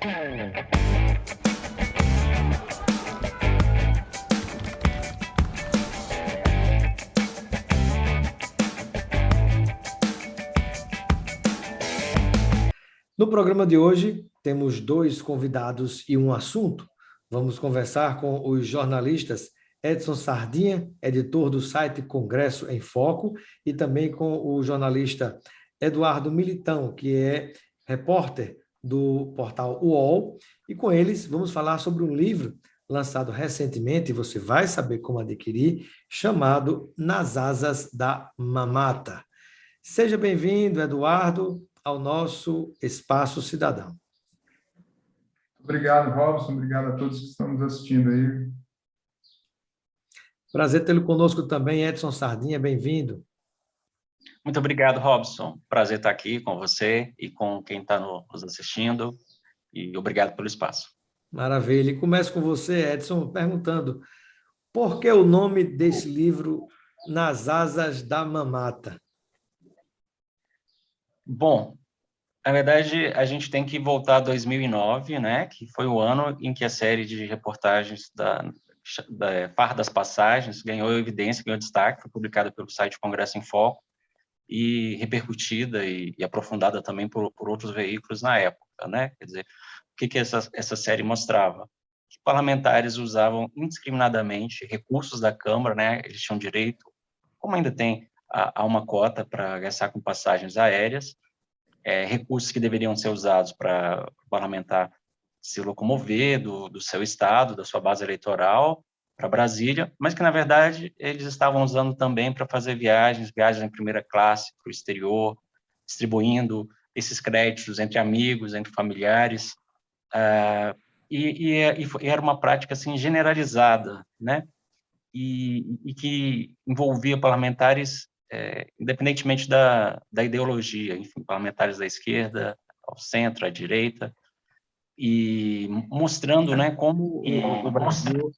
No programa de hoje, temos dois convidados e um assunto. Vamos conversar com os jornalistas Edson Sardinha, editor do site Congresso em Foco, e também com o jornalista Eduardo Militão, que é repórter do portal UOL. E com eles vamos falar sobre um livro lançado recentemente, e você vai saber como adquirir, chamado Nas Asas da Mamata. Seja bem-vindo, Eduardo, ao nosso Espaço Cidadão. Obrigado, Robson. Obrigado a todos que estão nos assistindo aí. Prazer tê-lo conosco também, Edson Sardinha, bem-vindo. Muito obrigado, Robson. Prazer estar aqui com você e com quem está nos assistindo. E obrigado pelo espaço. Maravilha. E começo com você, Edson, perguntando por que o nome desse livro Nas Asas da Mamata? Bom, na verdade, a gente tem que voltar a 2009, né, que foi o ano em que a série de reportagens da Farra das Passagens ganhou evidência, ganhou destaque, foi publicada pelo site Congresso em Foco e repercutida e aprofundada também por outros veículos na época, né? Quer dizer, o que essa série mostrava? Que parlamentares usavam indiscriminadamente recursos da Câmara, né? Eles tinham direito, como ainda tem, a uma cota para gastar com passagens aéreas, recursos que deveriam ser usados para o parlamentar se locomover do seu estado, da sua base eleitoral, para Brasília, mas que, na verdade, eles estavam usando também para fazer viagens em primeira classe para o exterior, distribuindo esses créditos entre amigos, entre familiares, e era uma prática assim, generalizada, né? E que envolvia parlamentares, independentemente da ideologia, enfim, parlamentares da esquerda, ao centro, à direita, e mostrando, né, como o Brasil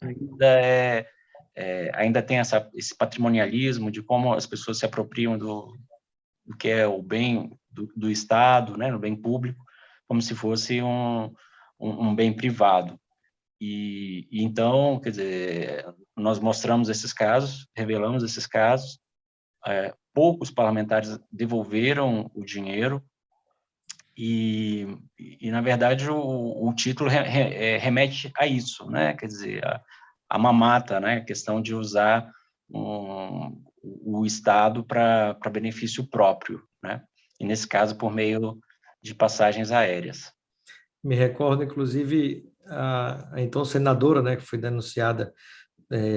ainda tem esse patrimonialismo de como as pessoas se apropriam do que é o bem do Estado, né, no bem público, como se fosse um bem privado. E então, quer dizer, nós mostramos esses casos, revelamos esses casos, poucos parlamentares devolveram o dinheiro, e na verdade, o título remete a isso, né? Quer dizer, a mamata, né? A questão de usar o Estado para benefício próprio, né? E, nesse caso, por meio de passagens aéreas. Me recordo, inclusive, a então senadora, né, que foi denunciada,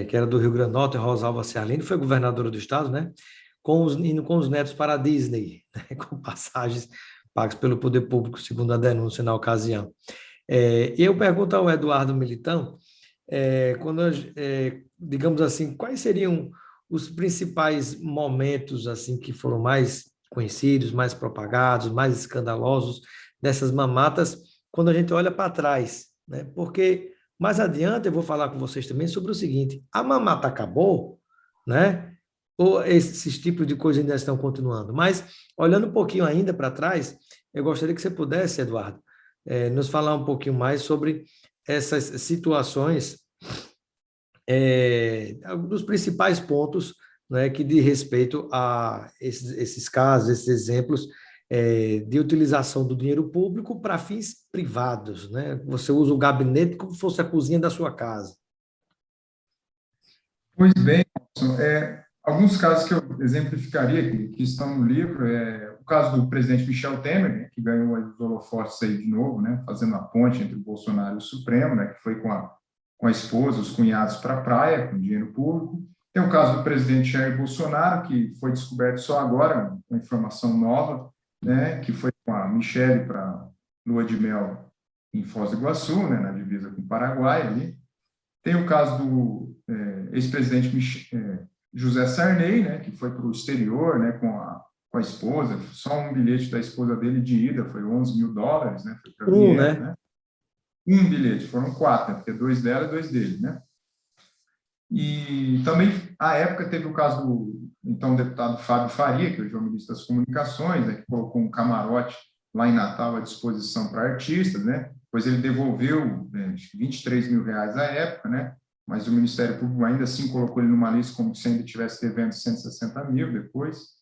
que era do Rio Grande do Norte, Rosalba Ciarline, foi governadora do estado, né? Indo com os netos para a Disney, né, com passagens pagas pelo poder público, segundo a denúncia na ocasião. E eu pergunto ao Eduardo Militão, digamos assim, quais seriam os principais momentos assim que foram mais conhecidos, mais propagados, mais escandalosos dessas mamatas, quando a gente olha para trás, né? Porque mais adiante eu vou falar com vocês também sobre o seguinte: a mamata acabou, né? Ou esses tipos de coisas ainda estão continuando? Mas, olhando um pouquinho ainda para trás, eu gostaria que você pudesse, Eduardo, nos falar um pouquinho mais sobre essas situações, dos principais pontos, né, que diz respeito a esses casos, esses exemplos de utilização do dinheiro público para fins privados, né? Você usa o gabinete como se fosse a cozinha da sua casa. Pois bem, Robson, alguns casos que eu exemplificaria, que estão no livro, o caso do presidente Michel Temer, né, que ganhou os holofotes aí de novo, né, fazendo a ponte entre o Bolsonaro e o Supremo, né, que foi com a esposa, os cunhados para a praia, com dinheiro público. Tem o caso do presidente Jair Bolsonaro, que foi descoberto só agora, uma informação nova, né, que foi com a Michele para lua de mel em Foz do Iguaçu, né, na divisa com o Paraguai. Ali. Tem o caso do ex-presidente José Sarney, né, que foi para o exterior, né, com a esposa, só um bilhete da esposa dele de ida foi $11 mil, né, foi para Viena, né? Um bilhete, foram 4, né, porque 2 dela e 2 dele, né? E também, à época, teve o caso do então deputado Fábio Faria, que hoje é o ministro das Comunicações, né, que colocou um camarote lá em Natal à disposição para artistas, né? Pois ele devolveu acho que R$ 23.000 à época, né? Mas o Ministério Público ainda assim colocou ele numa lista como se ainda estivesse devendo 160 mil depois.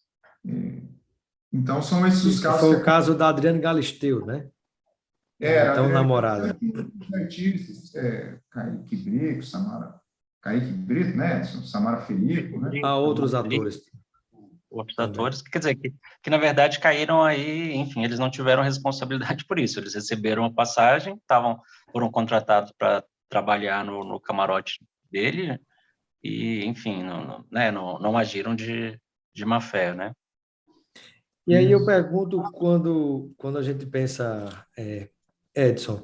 Então, são esses os Que casos foi que o caso da Adriane Galisteu, né? A era então namorada. os artistas, Kaique Brito, Kaique Brito, né? Samara Felipe, né? Há outros atores Outros também. atores, quer dizer, que na verdade caíram aí, enfim, eles não tiveram responsabilidade por isso, eles receberam a passagem, foram contratados para trabalhar no camarote dele e, enfim, não agiram de má fé, né? E aí eu pergunto, quando a gente pensa, Edson,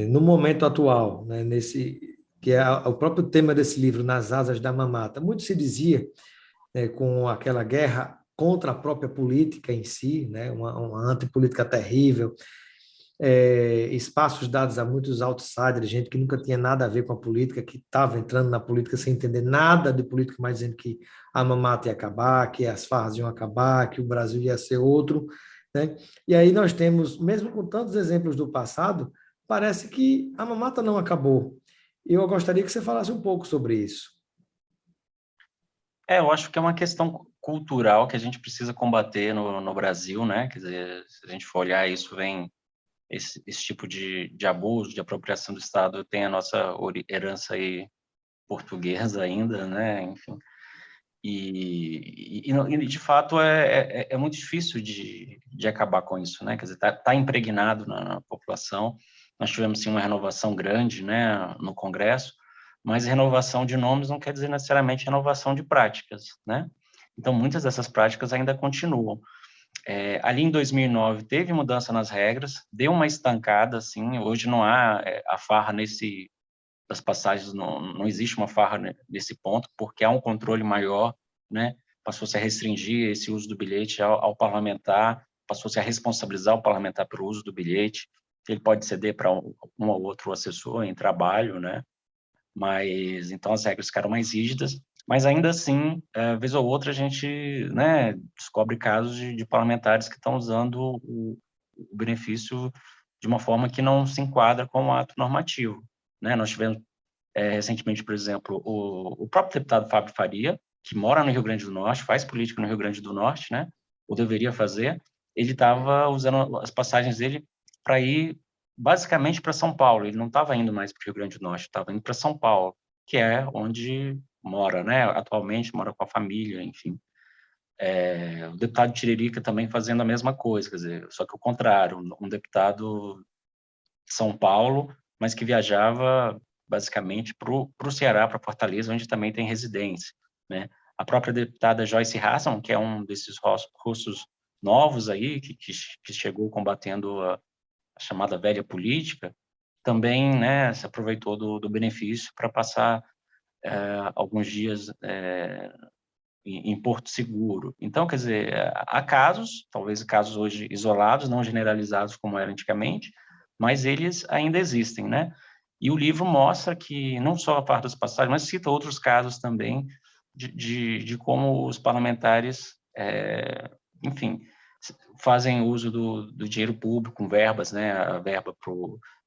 no momento atual, né, que é o próprio tema desse livro, Nas Asas da Mamata, muito se dizia, com aquela guerra contra a própria política em si, né, uma antipolítica terrível, espaços dados a muitos outsiders, gente que nunca tinha nada a ver com a política, que estava entrando na política sem entender nada de política, mas dizendo que a mamata ia acabar, que as farras iam acabar, que o Brasil ia ser outro, né? E aí nós temos, mesmo com tantos exemplos do passado, parece que a mamata não acabou. Eu gostaria que você falasse um pouco sobre isso. Eu acho que é uma questão cultural que a gente precisa combater no Brasil, né? Quer dizer, se a gente for olhar isso, vem esse tipo de abuso, de apropriação do Estado, tem a nossa herança aí portuguesa ainda, né? Enfim. E de fato é muito difícil de acabar com isso, né? Quer dizer, tá impregnado na população. Nós tivemos sim uma renovação grande, né, no Congresso, mas renovação de nomes não quer dizer necessariamente renovação de práticas, né? Então muitas dessas práticas ainda continuam. Ali em 2009 teve mudança nas regras, deu uma estancada, assim. Hoje não há a farra das passagens, não existe uma farra nesse ponto, porque há um controle maior, né? Passou-se a restringir esse uso do bilhete ao parlamentar, passou-se a responsabilizar o parlamentar pelo uso do bilhete. Ele pode ceder para um ou outro assessor em trabalho, né? Mas então as regras ficaram mais rígidas, mas ainda assim, vez ou outra a gente, né, descobre casos de parlamentares que estão usando o benefício de uma forma que não se enquadra com o ato normativo, né? Nós tivemos recentemente, por exemplo, o próprio deputado Fábio Faria, que mora no Rio Grande do Norte, faz política no Rio Grande do Norte, né? Ou deveria fazer. Ele estava usando as passagens dele para ir basicamente para São Paulo. Ele não estava indo mais para o Rio Grande do Norte, estava indo para São Paulo, que é onde mora, né? Atualmente mora com a família, enfim. O deputado Tiririca também fazendo a mesma coisa, quer dizer, só que o contrário, um deputado de São Paulo, mas que viajava basicamente para o Ceará, para Fortaleza, onde também tem residência, né? A própria deputada Joyce Hassan, que é um desses russos novos aí, que chegou combatendo a chamada velha política, também, né, se aproveitou do benefício para passar alguns dias em Porto Seguro. Então, quer dizer, há casos, talvez casos hoje isolados, não generalizados como era antigamente, mas eles ainda existem, né? E o livro mostra que, não só a parte das passagens, mas cita outros casos também de como os parlamentares, enfim, fazem uso do dinheiro público, com verbas, né? A verba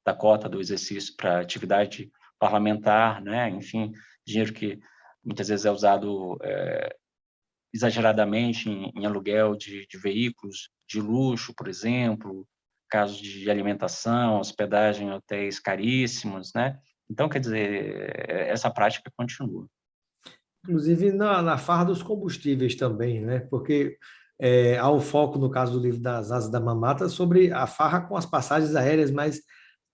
da cota do exercício para atividade parlamentar, né? Enfim, dinheiro que muitas vezes é usado exageradamente em aluguel de veículos de luxo, por exemplo, casos de alimentação, hospedagem em hotéis caríssimos, né? Então, quer dizer, essa prática continua. Inclusive na farra dos combustíveis também, né? Porque há um foco, no caso do livro das Asas da Mamata, sobre a farra com as passagens aéreas, mas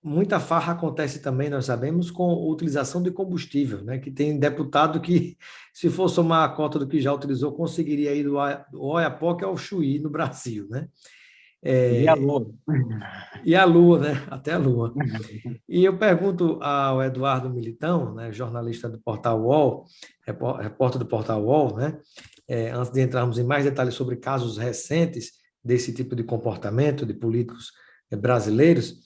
muita farra acontece também, nós sabemos, com a utilização de combustível, né? Que tem deputado que, se for somar a cota do que já utilizou, conseguiria ir do Oiapoque ao Chuí, no Brasil, né? E a Lua. E a Lua, né? Até a Lua. E eu pergunto ao Eduardo Militão, né, jornalista do Portal UOL, repórter do Portal UOL, né, antes de entrarmos em mais detalhes sobre casos recentes desse tipo de comportamento de políticos brasileiros,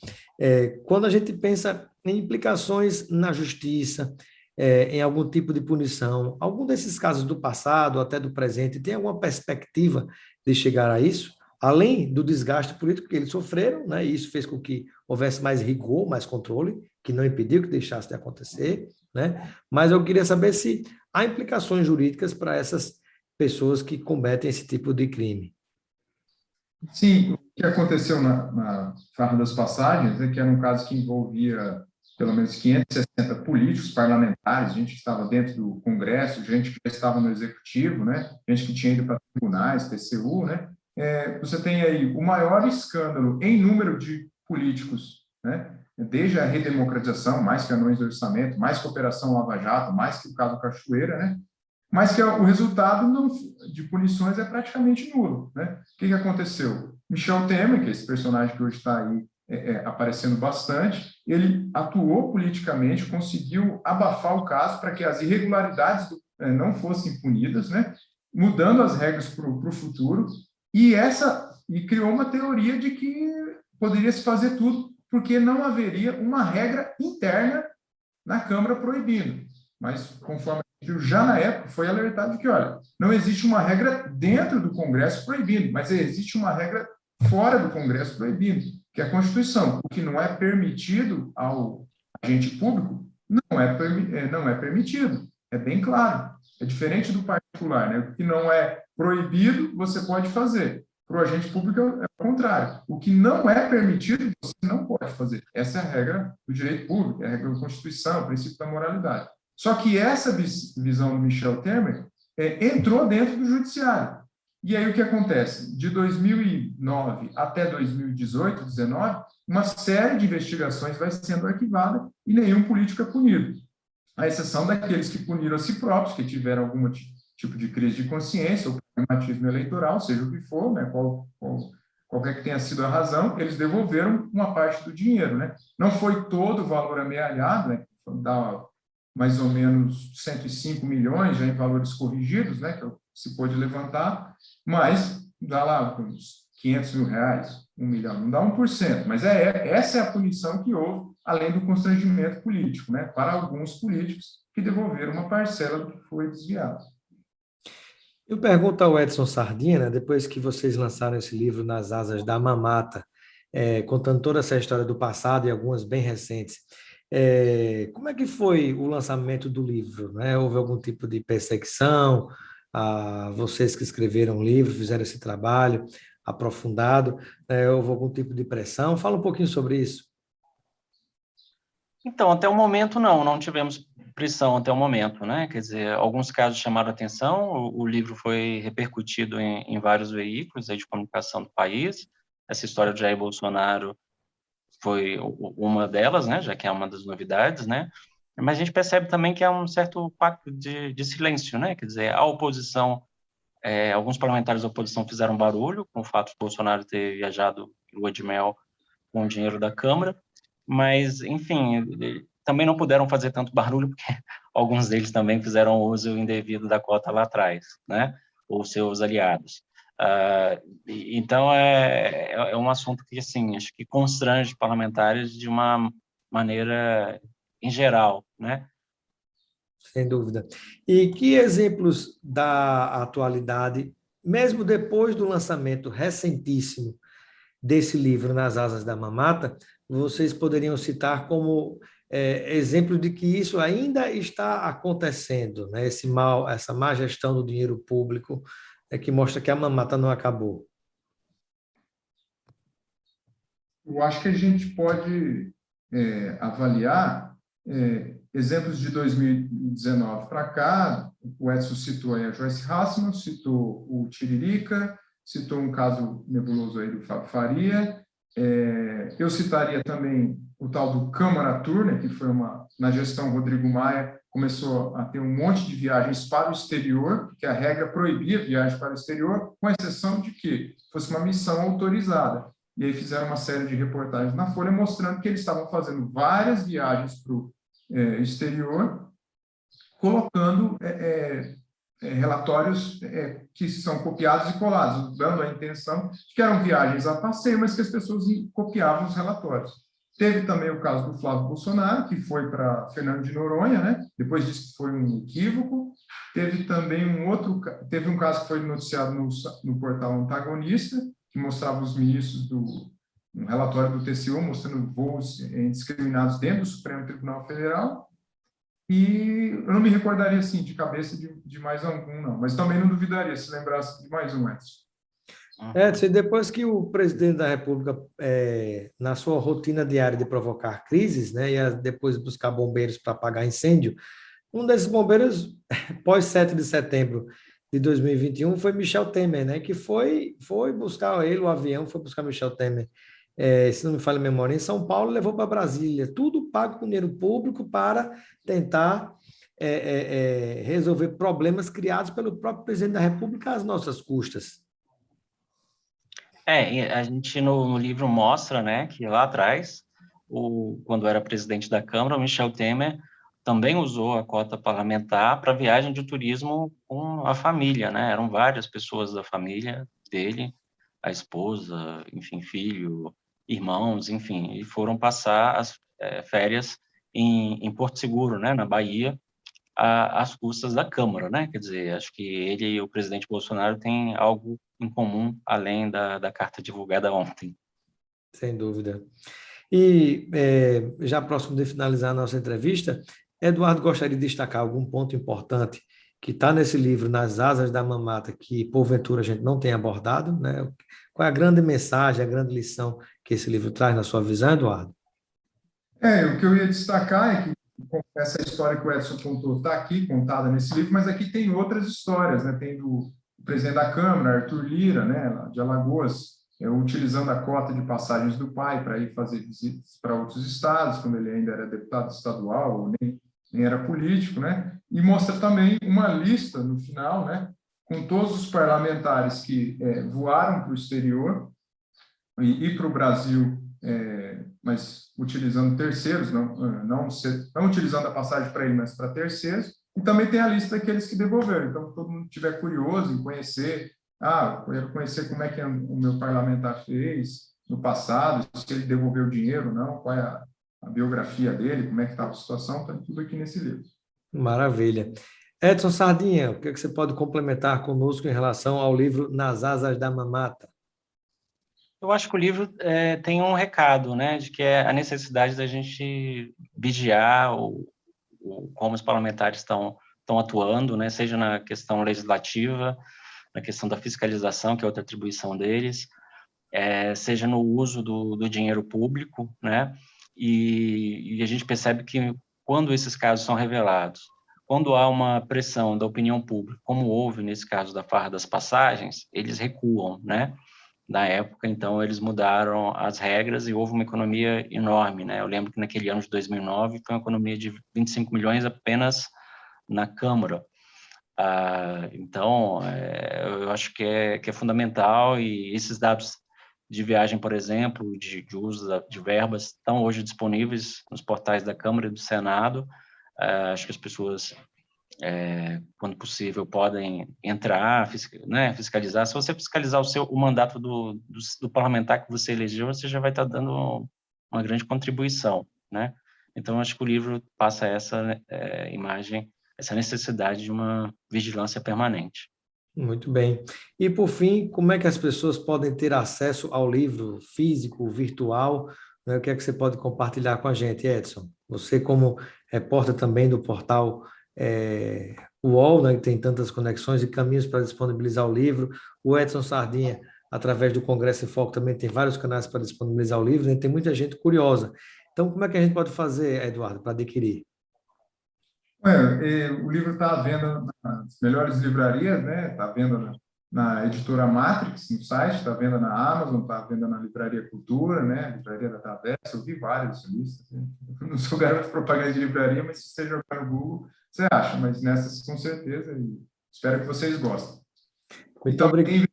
quando a gente pensa em implicações na justiça, em algum tipo de punição, algum desses casos do passado, até do presente, tem alguma perspectiva de chegar a isso? Além do desgaste político que eles sofreram, né, e isso fez com que houvesse mais rigor, mais controle, que não impediu que deixasse de acontecer, né? Mas eu queria saber se há implicações jurídicas para essas pessoas que cometem esse tipo de crime. Sim, o que aconteceu na Farra das Passagens é que era um caso que envolvia pelo menos 560 políticos, parlamentares, gente que estava dentro do Congresso, gente que já estava no Executivo, né? Gente que tinha ido para tribunais, TCU, né? Você tem aí o maior escândalo em número de políticos, né? Desde a redemocratização, mais que anões do orçamento, mais que a Operação Lava Jato, mais que o caso Cachoeira, né? Mas que o resultado de punições é praticamente nulo, né? O que aconteceu? Michel Temer, que é esse personagem que hoje está aí aparecendo bastante, ele atuou politicamente, conseguiu abafar o caso para que as irregularidades não fossem punidas, né? Mudando as regras para o futuro, e criou uma teoria de que poderia se fazer tudo porque não haveria uma regra interna na Câmara proibindo. Mas, conforme já na época foi alertado de que, olha, não existe uma regra dentro do Congresso proibindo, mas existe uma regra fora do Congresso proibindo, que é a Constituição. O que não é permitido ao agente público não é permitido. É bem claro. É diferente do particular, né? O que não é proibido, você pode fazer. Para o agente público é o contrário. O que não é permitido, você não pode fazer. Essa é a regra do direito público, é a regra da Constituição, o princípio da moralidade. Só que essa visão do Michel Temer entrou dentro do judiciário. E aí o que acontece? De 2009 até 2018, 2019, uma série de investigações vai sendo arquivada e nenhum político é punido. À exceção daqueles que puniram a si próprios, que tiveram algum tipo de crise de consciência ou pragmatismo eleitoral, seja o que for, né, qualquer que tenha sido a razão, eles devolveram uma parte do dinheiro, né? Não foi todo o valor amealhado, né? Dá mais ou menos 105 milhões já em valores corrigidos, né, que se pôde levantar, mas dá lá uns 500 mil reais, 1 milhão, não dá 1%, mas essa é a punição que houve, além do constrangimento político, né, para alguns políticos que devolveram uma parcela do que foi desviado. Eu pergunto ao Edson Sardinha, né, depois que vocês lançaram esse livro Nas Asas da Mamata, contando toda essa história do passado e algumas bem recentes, como é que foi o lançamento do livro, né? Houve algum tipo de perseguição a vocês que escreveram o livro, fizeram esse trabalho aprofundado, houve algum tipo de pressão? Fala um pouquinho sobre isso. Então, até o momento não tivemos pressão até o momento, né? Quer dizer, alguns casos chamaram atenção, o livro foi repercutido em vários veículos aí de comunicação do país. Essa história de Jair Bolsonaro foi uma delas, né? Já que é uma das novidades, né? Mas a gente percebe também que há um certo pacto de silêncio, né? Quer dizer, a oposição, alguns parlamentares da oposição fizeram barulho com o fato de Bolsonaro ter viajado em lua de mel com o dinheiro da Câmara, mas, enfim, também não puderam fazer tanto barulho, porque alguns deles também fizeram uso indevido da cota lá atrás, né? Ou seus aliados. Então, é um assunto que, assim, acho que constrange parlamentares de uma maneira em geral, né? Sem dúvida. E que exemplos da atualidade, mesmo depois do lançamento recentíssimo desse livro, Nas Asas da Mamata, vocês poderiam citar como exemplo de que isso ainda está acontecendo, né? Essa má gestão do dinheiro público, que mostra que a mamata não acabou? Eu acho que a gente pode avaliar exemplos de 2019 para cá. O Edson citou aí a Joyce Hasselmann, citou o Tiririca, citou um caso nebuloso aí do Fábio Faria. Eu citaria também o tal do Câmara Tour, né, que foi na gestão Rodrigo Maia, começou a ter um monte de viagens para o exterior, que a regra proibia viagem para o exterior, com exceção de que fosse uma missão autorizada. E aí fizeram uma série de reportagens na Folha mostrando que eles estavam fazendo várias viagens para o exterior, colocando relatórios que são copiados e colados, dando a intenção de que eram viagens a passeio, mas que as pessoas copiavam os relatórios. Teve também o caso do Flávio Bolsonaro, que foi para Fernando de Noronha, né? Depois disse que foi um equívoco. Teve também teve um caso que foi noticiado no portal Antagonista, que mostrava os ministros um relatório do TCU mostrando voos indiscriminados dentro do Supremo Tribunal Federal, e eu não me recordaria, assim, de cabeça de mais algum, não, mas também não duvidaria se lembrasse de mais um, Edson. Edson, e depois que o presidente da República, na sua rotina diária de provocar crises, né, ia depois buscar bombeiros para apagar incêndio, um desses bombeiros, pós 7 de setembro de 2021, foi Michel Temer, né, que foi buscar ele, o avião foi buscar Michel Temer, se não me falha a memória, em São Paulo, levou para Brasília, tudo pago com dinheiro público para tentar resolver problemas criados pelo próprio presidente da República às nossas custas. E a gente no livro mostra, né, que lá atrás, quando era presidente da Câmara, o Michel Temer também usou a cota parlamentar para viagem de turismo com a família, né? Eram várias pessoas da família dele, a esposa, enfim, filho, irmãos, enfim, e foram passar as férias em Porto Seguro, né, na Bahia, às custas da Câmara, né? Quer dizer, acho que ele e o presidente Bolsonaro têm algo em comum, além da carta divulgada ontem. Sem dúvida. E, já próximo de finalizar a nossa entrevista, Eduardo gostaria de destacar algum ponto importante que está nesse livro, Nas Asas da Mamata, que porventura a gente não tem abordado, né? Qual é a grande mensagem, a grande lição que esse livro traz na sua visão, Eduardo? O que eu ia destacar é que essa história que o Edson contou está aqui, contada nesse livro, mas aqui tem outras histórias, né? Tem do presidente da Câmara, Arthur Lira, né, de Alagoas, utilizando a cota de passagens do pai para ir fazer visitas para outros estados, quando ele ainda era deputado estadual, ou nem era político, né? E mostra também uma lista no final, né, com todos os parlamentares que voaram para o exterior e para o Brasil, mas utilizando terceiros, não utilizando a passagem para ele, mas para terceiros, e também tem a lista daqueles que devolveram. Então, se todo mundo estiver curioso em conhecer, eu quero conhecer como é que o meu parlamentar fez no passado, se ele devolveu dinheiro ou não, qual é a biografia dele, como é que estava a situação, está tudo aqui nesse livro. Maravilha. Edson Sardinha, o que você pode complementar conosco em relação ao livro Nas Asas da Mamata? Eu acho que o livro tem um recado, né, de que é a necessidade da gente vigiar como os parlamentares estão atuando, né, seja na questão legislativa, na questão da fiscalização, que é outra atribuição deles, seja no uso do dinheiro público, né, e a gente percebe que quando esses casos são revelados, quando há uma pressão da opinião pública, como houve nesse caso da farra das passagens, eles recuam, né. Na época, então, eles mudaram as regras e houve uma economia enorme, né? Eu lembro que naquele ano de 2009 foi uma economia de 25 milhões apenas na Câmara. Então, eu acho que é fundamental, e esses dados de viagem, por exemplo, de uso de verbas, estão hoje disponíveis nos portais da Câmara e do Senado. Acho que as pessoas, quando possível, podem entrar, né, fiscalizar. Se você fiscalizar o mandato do parlamentar que você elegeu, você já vai estar dando uma grande contribuição, né? Então, acho que o livro passa essa imagem, essa necessidade de uma vigilância permanente. Muito bem. E, por fim, como é que as pessoas podem ter acesso ao livro físico, virtual, né? O que é que você pode compartilhar com a gente, Edson? Você, como repórter também do portal UOL, né, que tem tantas conexões e caminhos para disponibilizar o livro, o Edson Sardinha, através do Congresso em Foco, também tem vários canais para disponibilizar o livro, né? Tem muita gente curiosa. Então, como é que a gente pode fazer, Eduardo, para adquirir? O livro está à venda nas melhores livrarias, né? Está à venda na editora Matrix, no site, está à venda na Amazon, está à venda na Livraria Cultura, né? Livraria da Travessa, eu vi várias listas. Né? Eu não sou garoto de propaganda de livraria, mas se você jogar no Google, você acha, mas nessas com certeza, e espero que vocês gostem. Muito obrigado. Tem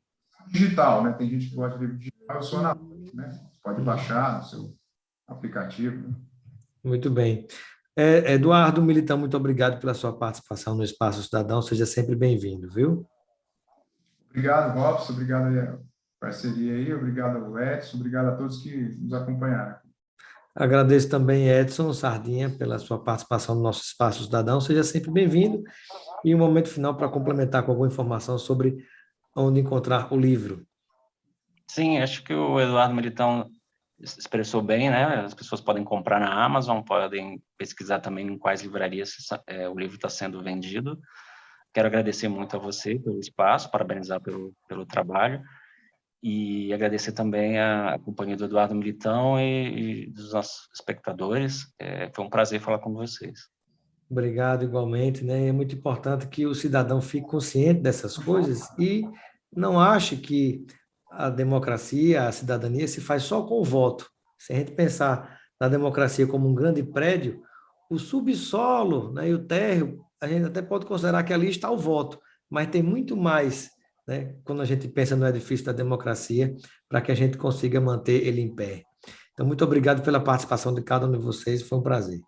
digital, né? Tem gente que gosta de livro digital, eu sou analógico, né? Você pode baixar no seu aplicativo. Né? Muito bem. Eduardo Militão, muito obrigado pela sua participação no Espaço Cidadão. Seja sempre bem-vindo, viu? Obrigado, Robson. Obrigado à parceria aí. Obrigado ao Edson. Obrigado a todos que nos acompanharam. Agradeço também, Edson Sardinha, pela sua participação no nosso Espaço Cidadão. Seja sempre bem-vindo. E um momento final para complementar com alguma informação sobre onde encontrar o livro. Sim, acho que o Eduardo Militão expressou bem, né? As pessoas podem comprar na Amazon, podem pesquisar também em quais livrarias o livro está sendo vendido. Quero agradecer muito a você pelo espaço, parabenizar pelo trabalho, e agradecer também a companhia do Eduardo Militão e dos nossos espectadores. Foi um prazer falar com vocês. Obrigado igualmente, né? É muito importante que o cidadão fique consciente dessas coisas e não ache que a democracia, a cidadania se faz só com o voto. Se a gente pensar na democracia como um grande prédio, o subsolo, né, e o térreo, a gente até pode considerar que ali está o voto, mas tem muito mais, né, quando a gente pensa no edifício da democracia, para que a gente consiga manter ele em pé. Então, muito obrigado pela participação de cada um de vocês, foi um prazer.